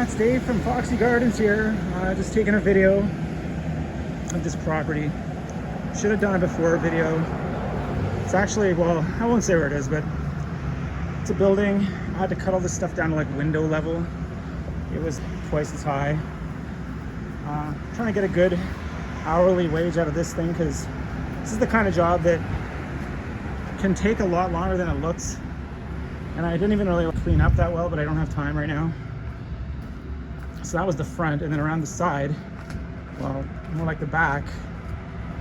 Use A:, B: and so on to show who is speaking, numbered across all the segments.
A: It's Dave from Foxy Gardens here. Just taking a video of this property. Should have done it before a video. It's actually, well, I won't say where it is, but it's a building. I had to cut all this stuff down to like window level. It was twice as high. Trying to get a good hourly wage out of this thing, because this is the kind of job that can take a lot longer than it looks. And I didn't even really clean up that well, but I don't have time right now. So that was the front, and then around the side, well, more like the back,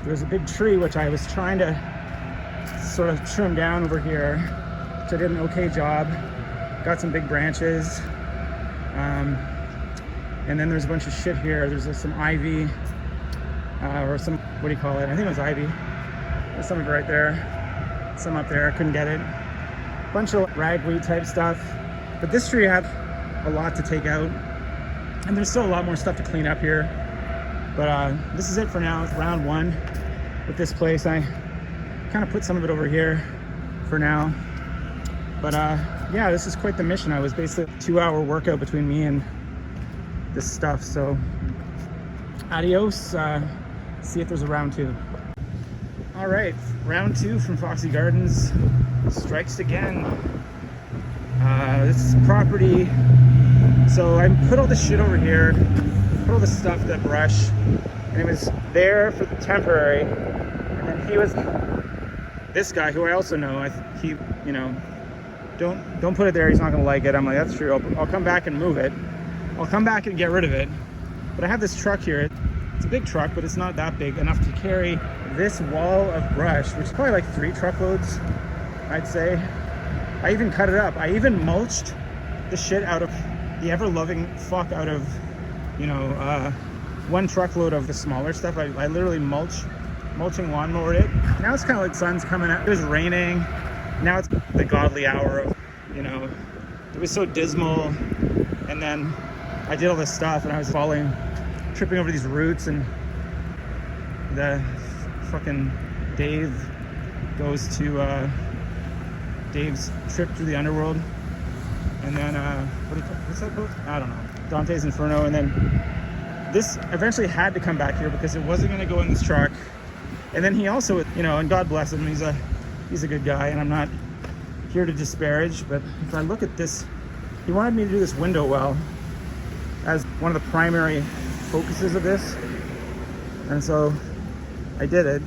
A: there was a big tree which I was trying to sort of trim down over here, which I did an okay job. Got some big branches, and then there's a bunch of shit here. There's some ivy, or some, what do you call it? I think it was ivy. There's some of it right there, some up there. I couldn't get it. Bunch of ragweed type stuff, but this tree had a lot to take out. And there's still a lot more stuff to clean up here. But this is it for now. It's round one with this place. I kind of put some of it over here for now. But yeah, this is quite the mission. I was basically a 2-hour workout between me and this stuff. So adios. See if there's a round two. All right, round two from Foxy Gardens strikes again. This property. So I put all the shit over here, put all the stuff, the brush, and it was there for the temporary. And then he was, this guy who I also know, he, you know, don't put it there, he's not gonna like it. I'm like, that's true, I'll come back and move it. I'll come back and get rid of it. But I have this truck here. It's a big truck, but it's not that big enough to carry this wall of brush, which is probably like 3 truckloads, I'd say. I even cut it up. I even mulched the shit out of the ever-loving fuck out of, you know, 1 truckload of the smaller stuff. I literally mulching lawnmower it. Now it's kind of like sun's coming out. It was raining. Now it's the godly hour of, you know, it was so dismal. And then I did all this stuff and I was tripping over these roots, and the fucking Dave goes to Dave's trip through the underworld. And then, what's that called? I don't know. Dante's Inferno. And then this eventually had to come back here because it wasn't going to go in this truck. And then he also, you know, and God bless him, he's a good guy, and I'm not here to disparage, but if I look at this, he wanted me to do this window well as one of the primary focuses of this. And so I did it.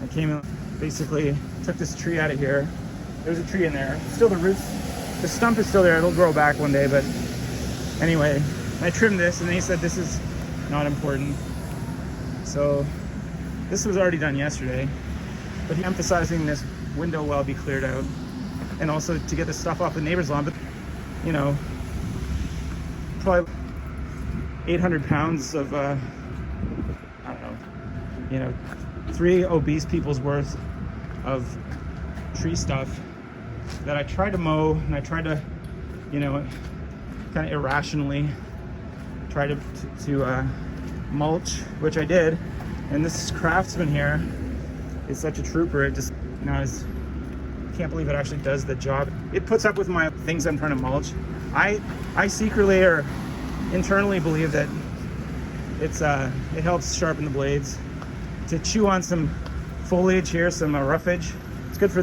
A: I came in, basically took this tree out of here. There's a tree in there. Still the roots. The stump is still there. It'll grow back one day, but anyway, I trimmed this, and then he said this is not important. So this was already done yesterday, but he's emphasizing this window well be cleared out, and also to get the stuff off the neighbor's lawn. But you know, probably 800 pounds of I don't know, you know, 3 obese people's worth of tree stuff that I tried to mow, and I tried to, you know, kind of irrationally try to mulch, which I did. And this craftsman here is such a trooper. It just, you know, I can't believe it actually does the job. It puts up with my things I'm trying to mulch. I secretly or internally believe that it helps sharpen the blades, to chew on some foliage here, some roughage. It's good for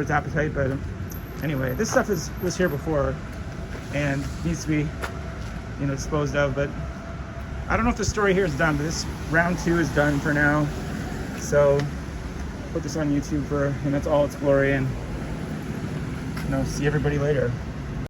A: its appetite. But anyway, this stuff was here before and needs to be, you know, disposed of. But I don't know if the story here is done, but this round 2 is done for now. So put this on YouTube and that's all its glory, and you know, see everybody later.